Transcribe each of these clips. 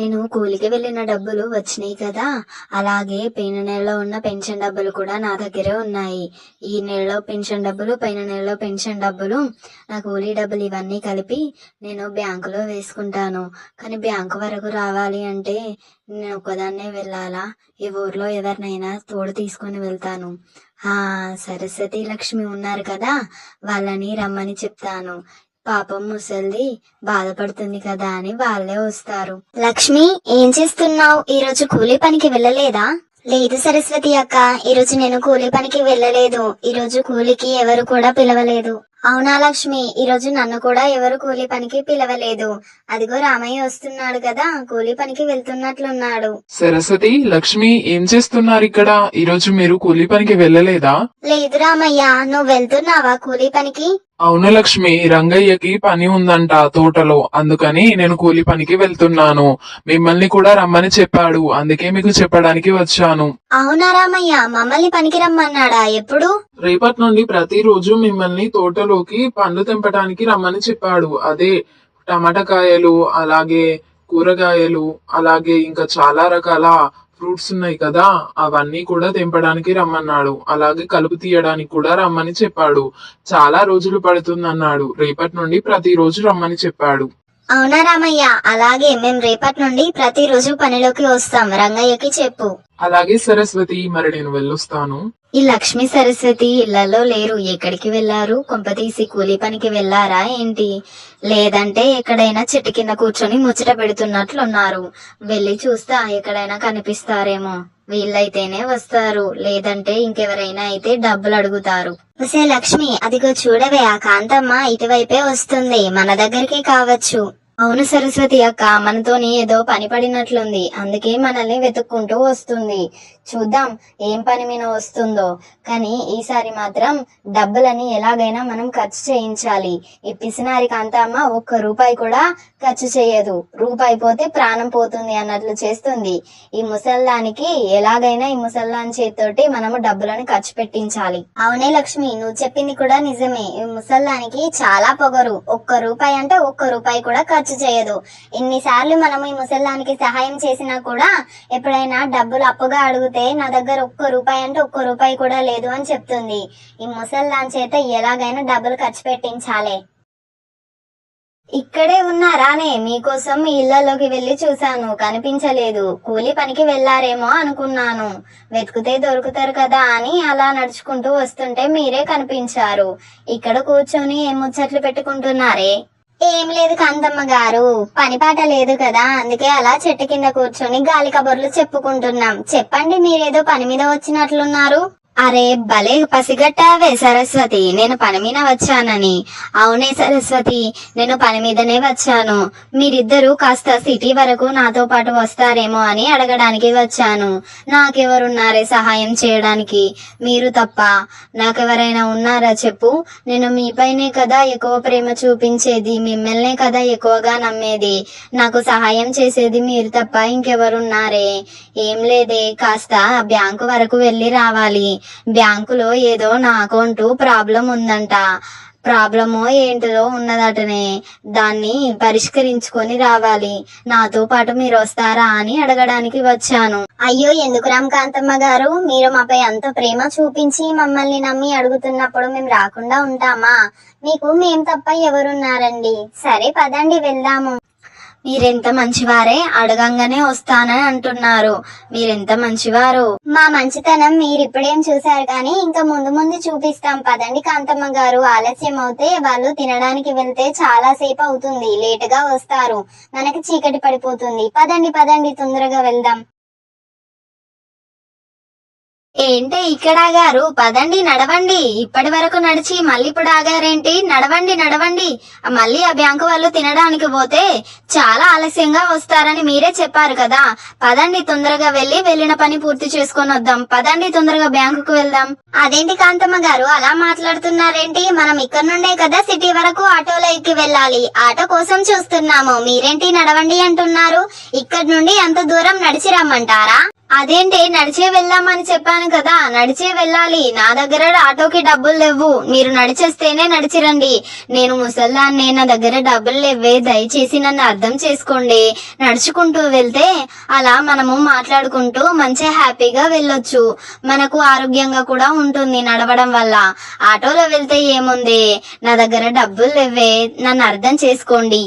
నేను కూలికి వెళ్ళిన డబ్బులు వచ్చినాయి కదా, అలాగే పోయిన నెలలో ఉన్న పెన్షన్ డబ్బులు కూడా నా దగ్గరే ఉన్నాయి. ఈ నెలలో పెన్షన్ డబ్బులు, పోయిన నెలలో పెన్షన్ డబ్బులు, నా కూలీ డబ్బులు ఇవన్నీ కలిపి నేను బ్యాంకులో వేసుకుంటాను. కానీ బ్యాంకు వరకు రావాలి అంటే నేను ఒక్కదాన్నే వెళ్ళాలా? ఈ ఊర్లో ఎవరినైనా తోడు తీసుకొని వెళ్తాను. సరస్వతి, లక్ష్మి ఉన్నారు కదా, వాళ్ళని రమ్మని చెప్తాను. పాపం ముసల్ది బాధపడుతుంది కదా అని వాళ్ళే వస్తారు. లక్ష్మి, ఏం చేస్తున్నావు? ఈరోజు కూలీ పనికి వెళ్ళలేదా? లేదు సరస్వతి అక్క, ఈరోజు నేను కూలీ పనికి వెళ్ళలేదు. ఈరోజు కూలికి ఎవరు కూడా పిలవలేదు. అవునా లక్ష్మి, ఈరోజు నన్ను కూడా ఎవరు కూలీ పనికి పిలవలేదు. అదిగో రామయ్య వస్తున్నాడు కదా, కూలీ పనికి వెళ్తున్నట్లున్నాడు. సరస్వతి, లక్ష్మి ఏం చేస్తున్నారు ఇక్కడ? ఈరోజు మీరు కూలీ పనికి వెళ్ళలేదా? లేదు రామయ్య, నువ్వు వెళ్తున్నావా కూలీ పనికి? అవును లక్ష్మి, రంగయ్యకి పని ఉందంట తోటలో, అందుకని నేను కూలీ పనికి వెళ్తున్నాను. మిమ్మల్ని కూడా రమ్మని చెప్పాడు, అందుకే మీకు చెప్పడానికి వచ్చాను. అవునా రామయ్య, మమ్మల్ని పనికి రమ్మన్నాడా? ఎప్పుడు? రేపటి నుండి ప్రతిరోజు మిమ్మల్ని తోటలోకి పండ్లు తెంపడానికి రమ్మని చెప్పాడు. అదే టమాటా కాయలు, అలాగే కూరగాయలు, అలాగే ఇంకా చాలా రకాల ఫ్రూట్స్ ఉన్నాయి కదా, అవన్నీ కూడా తెంపడానికి రమ్మన్నాడు. అలాగే కలుపు తీయడానికి కూడా రమ్మని చెప్పాడు. చాలా రోజులు పడుతుందన్నాడు. రేపటి నుండి ప్రతిరోజు రమ్మని చెప్పాడు. అవునా రామయ్య, అలాగే మేము రేపటి నుండి ప్రతిరోజు పనిలోకి వస్తాం. రంగయ్యకి చెప్పు. అలాగే సరస్వతి, మరి నేను వెళ్ళొస్తాను. ఈ లక్ష్మి, సరస్వతి ఇళ్లలో లేరు. ఎక్కడికి వెళ్లారు? కొంపతీసి కూలీ పనికి వెళ్లారా ఏంటి? లేదంటే ఎక్కడైనా చెట్టు కింద కూర్చొని ముచ్చట పెడుతున్నట్లున్నారు. వెళ్ళి చూస్తా, ఎక్కడైనా కనిపిస్తారేమో. వీళ్ళైతేనే వస్తారు, లేదంటే ఇంకెవరైనా అయితే డబ్బులు అడుగుతారు. ఉసే లక్ష్మి, అదిగో చూడవే, ఆ కాంతమ్మ ఇటువైపే వస్తుంది. మన దగ్గరికి కావచ్చు. అవును సరస్వతి అక్క, మనతోని ఏదో పని పడినట్లుంది, అందుకే మనల్ని వెతుక్కుంటూ వస్తుంది. చూద్దాం ఏం పని మీద వస్తుందో. కానీ ఈసారి మాత్రం డబ్బులని ఎలాగైనా మనం ఖర్చు చేయించాలి. ఈ పిసినారి కాంతమ్మ ఒక్క రూపాయి కూడా ఖర్చు చేయదు. రూపాయి పోతే ప్రాణం పోతుంది అన్నట్లు చేస్తుంది. ఈ ముసల్దానికి ఎలాగైనా ఈ ముసల్దాని చేతితోటి మనము డబ్బులను ఖర్చు పెట్టించాలి. అవునే లక్ష్మి, నువ్వు చెప్పింది కూడా నిజమే. ఈ ముసల్దానికి చాలా పొగరు. ఒక్క రూపాయి అంటే ఒక్క రూపాయి కూడా ఖర్చు చేయదు. ఇన్నిసార్లు మనము ఈ ముసల్దానికి సహాయం చేసినా కూడా ఎప్పుడైనా డబ్బులు అప్పుగా అడిగితే నా దగ్గర ఒక్క రూపాయి అంటే ఒక్క రూపాయి కూడా లేదు అని చెప్తుంది. ఈ ముసల్దాన్ చేత ఎలాగైనా డబ్బులు ఖర్చు పెట్టించాలి. ఇక్కడే ఉన్నారానే? మీకోసం మీ ఇళ్లలోకి వెళ్లి చూశాను, కనిపించలేదు. కూలి పనికి వెళ్లారేమో అనుకున్నాను. వెతికితే దొరుకుతారు కదా అని అలా నడుచుకుంటూ వస్తుంటే మీరే కనిపించారు. ఇక్కడ కూర్చొని ఏం ముచ్చట్లు పెట్టుకుంటున్నారే? ఏం లేదు కాంతమ్మ గారు, పని పాట లేదు కదా, అందుకే అలా చెట్టు కింద కూర్చొని గాలి కబుర్లు చెప్పుకుంటున్నాం. చెప్పండి, మీరేదో పని మీద వచ్చినట్లున్నారు. అరే భలే పసిగట్టావే సరస్వతి, నేను పని మీద వచ్చానని. అవునే సరస్వతి, నేను పని మీదనే వచ్చాను. మీరిద్దరూ కాస్త సిటీ వరకు నాతో పాటు వస్తారేమో అని అడగడానికి వచ్చాను. నాకెవరున్నారే సహాయం చేయడానికి? మీరు తప్ప నాకెవరైనా ఉన్నారా చెప్పు? నేను మీపైనే కదా ఎక్కువ ప్రేమ చూపించేది, మిమ్మల్నే కదా ఎక్కువగా నమ్మేది. నాకు సహాయం చేసేది మీరు తప్ప ఇంకెవరున్నారే? ఏం లేదే, కాస్త బ్యాంకు వరకు వెళ్ళి రావాలి. బ్యాంకులో ఏదో నా అకౌంట్ ప్రాబ్లం ఉందంట. ప్రాబ్లమో ఏంటిదో ఉన్నదటనే, దాన్ని పరిష్కరించుకొని రావాలి. నాతో పాటు మీరు వస్తారా అని అడగడానికి వచ్చాను. అయ్యో, ఎందుకు రామకాంతమ్మ గారు, మీరు మాపై అంత ప్రేమ చూపించి మమ్మల్ని నమ్మి అడుగుతున్నప్పుడు మేము రాకుండా ఉంటామా? మీకు మేం తప్ప ఎవరున్నారండి? సరే పదండి వెళ్దాము. మీరెంత మంచివారే, అడగంగానే వస్తానని అంటున్నారు. మీరెంత మంచివారు. మా మంచితనం మీరిప్పుడేం చూశారు కానీ ఇంకా ముందు ముందు చూపిస్తాం. పదండి కాంతమ్మ గారు, ఆలస్యం అవుతే వాళ్ళు తినడానికి వెళ్తే చాలా సేపు అవుతుంది, లేటుగా వస్తారు, మనకి చీకటి పడిపోతుంది. పదండి పదండి, తొందరగా వెళ్దాం. ఏంటి ఇక్కడ ఆగారు? పదండి, నడవండి. ఇప్పటి వరకు నడిచి మళ్ళీ ఇప్పుడు ఆగారేంటి? నడవండి నడవండి. మళ్ళీ ఆ బ్యాంకు వాళ్ళు తినడానికి పోతే చాలా ఆలస్యంగా వస్తారని మీరే చెప్పారు కదా. పదండి, తొందరగా వెళ్ళిన పని పూర్తి చేసుకొని వద్దాం. పదండి, తొందరగా బ్యాంకుకు వెళ్దాం. అదేంటి కాంతమ్మ గారు అలా మాట్లాడుతున్నారేంటి? మనం ఇక్కడ నుండే కదా సిటీ వరకు ఆటోలో ఎక్కి వెళ్ళాలి. ఆటో కోసం చూస్తున్నాము, మీరేంటి నడవండి అంటున్నారు? ఇక్కడ నుండి అంత దూరం నడిచి రమ్మంటారా? అదేంటి నడిచే వెళ్దామని చెప్పాను కదా, నడిచే వెళ్ళాలి. నా దగ్గర ఆటోకి డబ్బులు లేవు, మీరు నడిచేస్తేనే నడిచిరండి. నేను ముసల్దాన్నే, నా దగ్గర డబ్బులు లేవే, దయచేసి నన్ను అర్థం చేసుకోండి. నడుచుకుంటూ వెళ్తే అలా మనము మాట్లాడుకుంటూ మంచిగా హ్యాపీగా వెళ్ళొచ్చు. మనకు ఆరోగ్యంగా కూడా ఉంటుంది నడవడం వల్ల. ఆటోలో వెళ్తే ఏముంది, నా దగ్గర డబ్బులు లేవే, నన్ను అర్థం చేసుకోండి.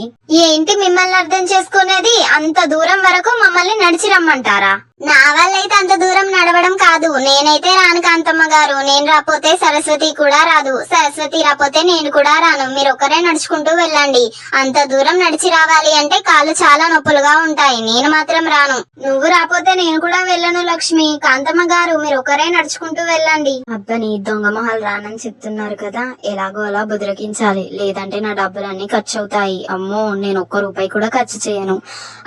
ఏంటి మిమ్మల్ని అర్థం చేసుకునేది? అంత దూరం వరకు మమ్మల్ని నడిచి రమ్మంటారా? నా వల్ల అయితే అంత దూరం నడవడం కాదు. నేనైతే రాను కాంతమ్మ గారు. నేను రాపోతే సరస్వతి కూడా రాదు, సరస్వతి రాపోతే నేను కూడా రాను. మీరు ఒక్కరే నడుచుకుంటూ వెళ్ళండి. అంత దూరం నడిచి రావాలి అంటే కాళ్ళు చాలా నొప్పులుగా ఉంటాయి. నేను మాత్రం రాను. నువ్వు రాపోతే నేను కూడా వెళ్ళను లక్ష్మి. కాంతమ్మ గారు మీరు ఒకరే నడుచుకుంటూ వెళ్ళండి. అబ్బని దొంగ మొహాలు రానని చెప్తున్నారు కదా, ఎలాగో అలా బుదిరకించాలి, లేదంటే నా డబ్బులన్నీ ఖర్చు అవుతాయి. అమ్మో, నేను ఒక్క రూపాయి కూడా ఖర్చు చేయను.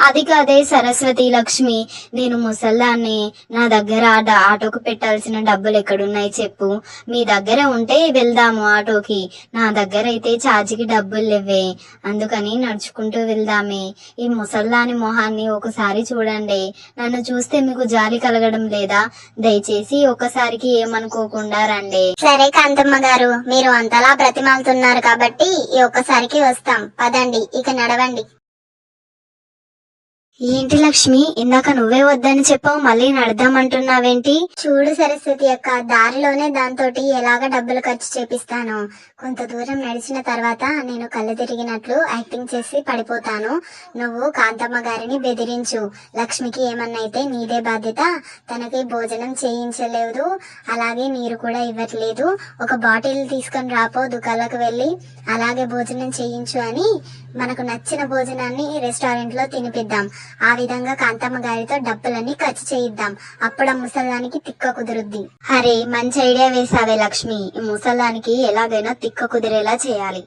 అది కాదే సరస్వతి, లక్ష్మి, నేను ముసల్దాన్ని, నా దగ్గర ఆటోకు పెట్టాల్సిన డబ్బులు ఎక్కడున్నాయి చెప్పు. మీ దగ్గర ఉంటే వెళ్దాము ఆటోకి, నా దగ్గర అయితే ఛార్జీకి డబ్బులు లేవే, అందుకని నడుచుకుంటూ వెళ్దామే. ఈ ముసల్దాని మొహాన్ని ఒకసారి చూడండి. నన్ను చూస్తే మీకు జాలి కలగడం లేదా? దయచేసి ఒకసారికి ఏమనుకోకుండా రండి. సరే కాంతమ్మ గారు, మీరు అంతలా బ్రతిమాలుతున్నారు కాబట్టి ఈ ఒక్కసారికి వస్తాం. పదండి, ఇక నడవండి. ఏంటి లక్ష్మి, ఇందాక నువ్వే వద్దని చెప్పావు, మళ్ళీ నడదామంటున్నావేంటి? చూడు సరస్వతి అక్క, దారిలోనే దాంతోటి ఎలాగ డబ్బులు ఖర్చు చేపిస్తాను. కొంత దూరం నడిచిన తర్వాత నేను కళ్ళు తిరిగినట్లు యాక్టింగ్ చేసి పడిపోతాను. నువ్వు కాంతమ్మ గారిని బెదిరించు. లక్ష్మికి ఏమన్నా అయితే నీదే బాధ్యత. తనకి భోజనం చేయించలేదు, అలాగే నీరు కూడా ఇవ్వట్లేదు. ఒక బాటిల్ తీసుకొని రాపో దుకాణాలకు వెళ్ళి, అలాగే భోజనం చేయించు అని మనకు నచ్చిన భోజనాన్ని రెస్టారెంట్ లో తినిపిద్దాం. ఆ విధంగా కాంతమ్మ గారితో డబ్బులన్నీ ఖర్చు చేయిద్దాం. అప్పుడు ఆ ముసలానికి తిక్క కుదురుద్ది. అరే మంచి ఐడియా వేసావే లక్ష్మి. ఈ ముసలానికి ఎలాగైనా తిక్క కుదిరేలా చేయాలి.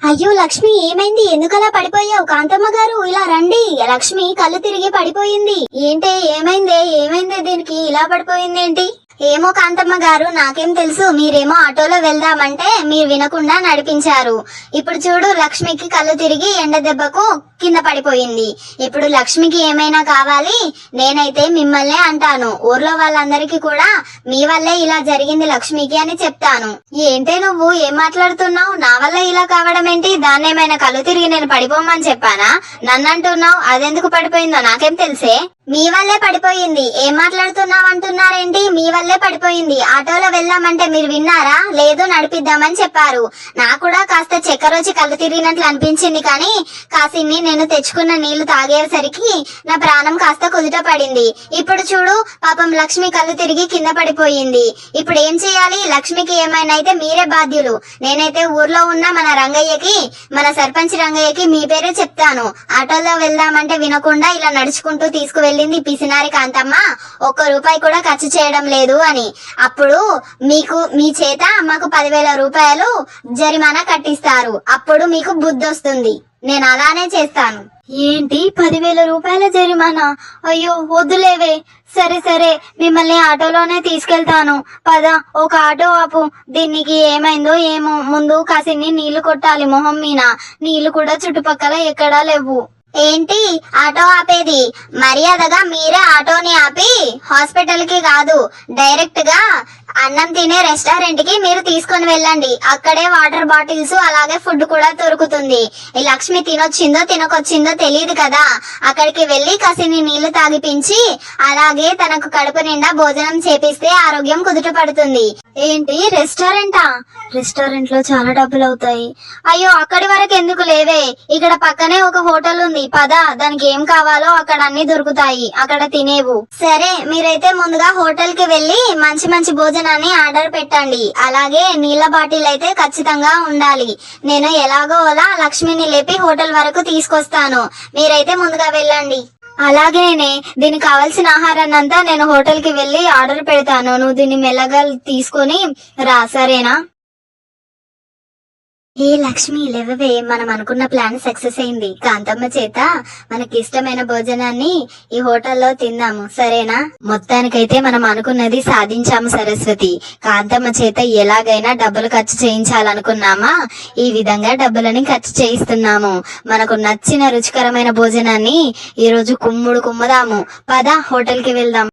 అయ్యో లక్ష్మి, ఏమైంది? ఎందుకలా పడిపోయావు? కాంతమ్మ గారు ఇలా రండి. లక్ష్మి కళ్ళు తిరిగి పడిపోయింది. ఏంటి ఏమైందే దీనికి ఇలా పడిపోయింది ఏంటి? ఏమో కాంతమ్మ గారు, నాకేం తెలుసు. మీరేమో ఆటోలో వెళ్దామంటే మీరు వినకుండా నడిపించారు. ఇప్పుడు చూడు, లక్ష్మికి కళ్ళు తిరిగి ఎండ దెబ్బకు కింద పడిపోయింది. ఇప్పుడు లక్ష్మికి ఏమైనా కావాలి, నేనైతే మిమ్మల్నే అంటాను. ఊర్లో వాళ్ళందరికీ కూడా మీ వల్లే ఇలా జరిగింది లక్ష్మికి అని చెప్తాను. ఏంటే నువ్వు ఏం మాట్లాడుతున్నావు? నా వల్ల ఇలా కావడం ఏంటి? దాన్ని ఏమైనా కళ్ళు తిరిగి నేను పడిపోమని చెప్పానా? నన్ను అంటున్నావు, అదెందుకు పడిపోయిందో నాకేం తెలుసే? మీ వల్లే పడిపోయింది. ఏం మాట్లాడుతున్నావు అంటున్నారేంటి? మీ వల్లే పడిపోయింది. ఆటోలో వెళ్దామంటే మీరు విన్నారా? లేదు, నడిపిద్దామని చెప్పారు. నాకు కూడా కాస్త చక్కెర వచ్చి కళ్ళు తిరిగినట్లు అనిపించింది, కానీ కాసిన్ని నేను తెచ్చుకున్న నీళ్లు తాగేసరికి నా ప్రాణం కాస్త కుదుట పడింది. ఇప్పుడు చూడు, పాపం లక్ష్మి కళ్ళు తిరిగి కింద పడిపోయింది. ఇప్పుడు ఏం చేయాలి? లక్ష్మికి ఏమైనా అయితే మీరే బాధ్యులు. నేనైతే ఊర్లో ఉన్న మన రంగయ్యకి, మన సర్పంచ్ రంగయ్యకి మీ పేరే చెప్తాను. ఆటోలో వెళ్దామంటే వినకుండా ఇలా నడుచుకుంటూ తీసుకువెళ్ళింది పిసినారి కాంతమ్మ, ఒక్క రూపాయి కూడా ఖర్చు చేయడం లేదు అని. అప్పుడు మీ చేత మాకు 10,000 రూపాయలు జరిమానా కట్టిస్తారు. అప్పుడు మీకు బుద్ధి వస్తుంది. నేను అలానే చేస్తాను. ఏంటి 10,000 రూపాయల జరిమానా? అయ్యో వద్దులేవే. సరే మిమ్మల్ని ఆటోలోనే తీసుకెళ్తాను. పద, ఒక ఆటో ఆపు. దీనికి ఏమైందో ఏమో. ముందు కాసిన్ని నీళ్లు కొట్టాలి మొహం మీద. నీళ్లు కూడా చుట్టుపక్కల ఎక్కడా లేవు. ఏంటి ఆటో ఆపేది? మర్యాదగా మీరే ఆటోని ఆపి హాస్పిటల్ కి కాదు, డైరెక్ట్ గా అన్నం తినే రెస్టారెంట్ కి మీరు తీసుకొని వెళ్ళండి. అక్కడే వాటర్ బాటిల్స్ అలాగే ఫుడ్ కూడా దొరుకుతుంది. ఈ లక్ష్మి తినొచ్చిందో తినకొచ్చిందో తెలియదు కదా, అక్కడికి వెళ్లి కాసిని నీళ్లు తాగిపించి అలాగే తనకు కడుపు నిండా భోజనం చేపిస్తే ఆరోగ్యం కుదుట పడుతుంది. ఏంటి రెస్టారెంటా? రెస్టారెంట్ లో చాలా డబ్బులు అవుతాయి. అయ్యో అక్కడి వరకు ఎందుకు లేవే, ఇక్కడ పక్కనే ఒక హోటల్ ఉంది. పద, దానికి ఏం కావాలో అక్కడ అన్ని దొరుకుతాయి, అక్కడ తినేవు. సరే, మీరైతే ముందుగా హోటల్ కి వెళ్లి మంచి భోజనాన్ని ఆర్డర్ పెట్టండి. అలాగే నీళ్ల బాటిల్ అయితే ఖచ్చితంగా ఉండాలి. నేను ఎలాగో అలా లక్ష్మిని లేపి హోటల్ వరకు తీసుకొస్తాను. మీరైతే ముందుగా వెళ్ళండి. అలాగేనే, దీనికి కావాల్సిన ఆహారాన్ని అంతా నేను హోటల్ కి వెళ్లి ఆర్డర్ పెడతాను. నువ్వు దీన్ని మెల్లగా తీసుకొని రా, సరేనా? ఏ లక్ష్మి లేవవే, మనం అనుకున్న ప్లాన్ సక్సెస్ అయింది. కాంతమ్మ చేత మనకి ఇష్టమైన భోజనాన్ని ఈ హోటల్లో తిందాము, సరేనా? మొత్తానికైతే మనం అనుకున్నది సాధించాము సరస్వతి. కాంతమ్మ చేత ఎలాగైనా డబ్బులు ఖర్చు చేయించాలనుకున్నామా, ఈ విధంగా డబ్బులని ఖర్చు చేయిస్తున్నాము. మనకు నచ్చిన రుచికరమైన భోజనాన్ని ఈ రోజు కుమ్ముదాము. పద హోటల్ కి వెళ్దాం.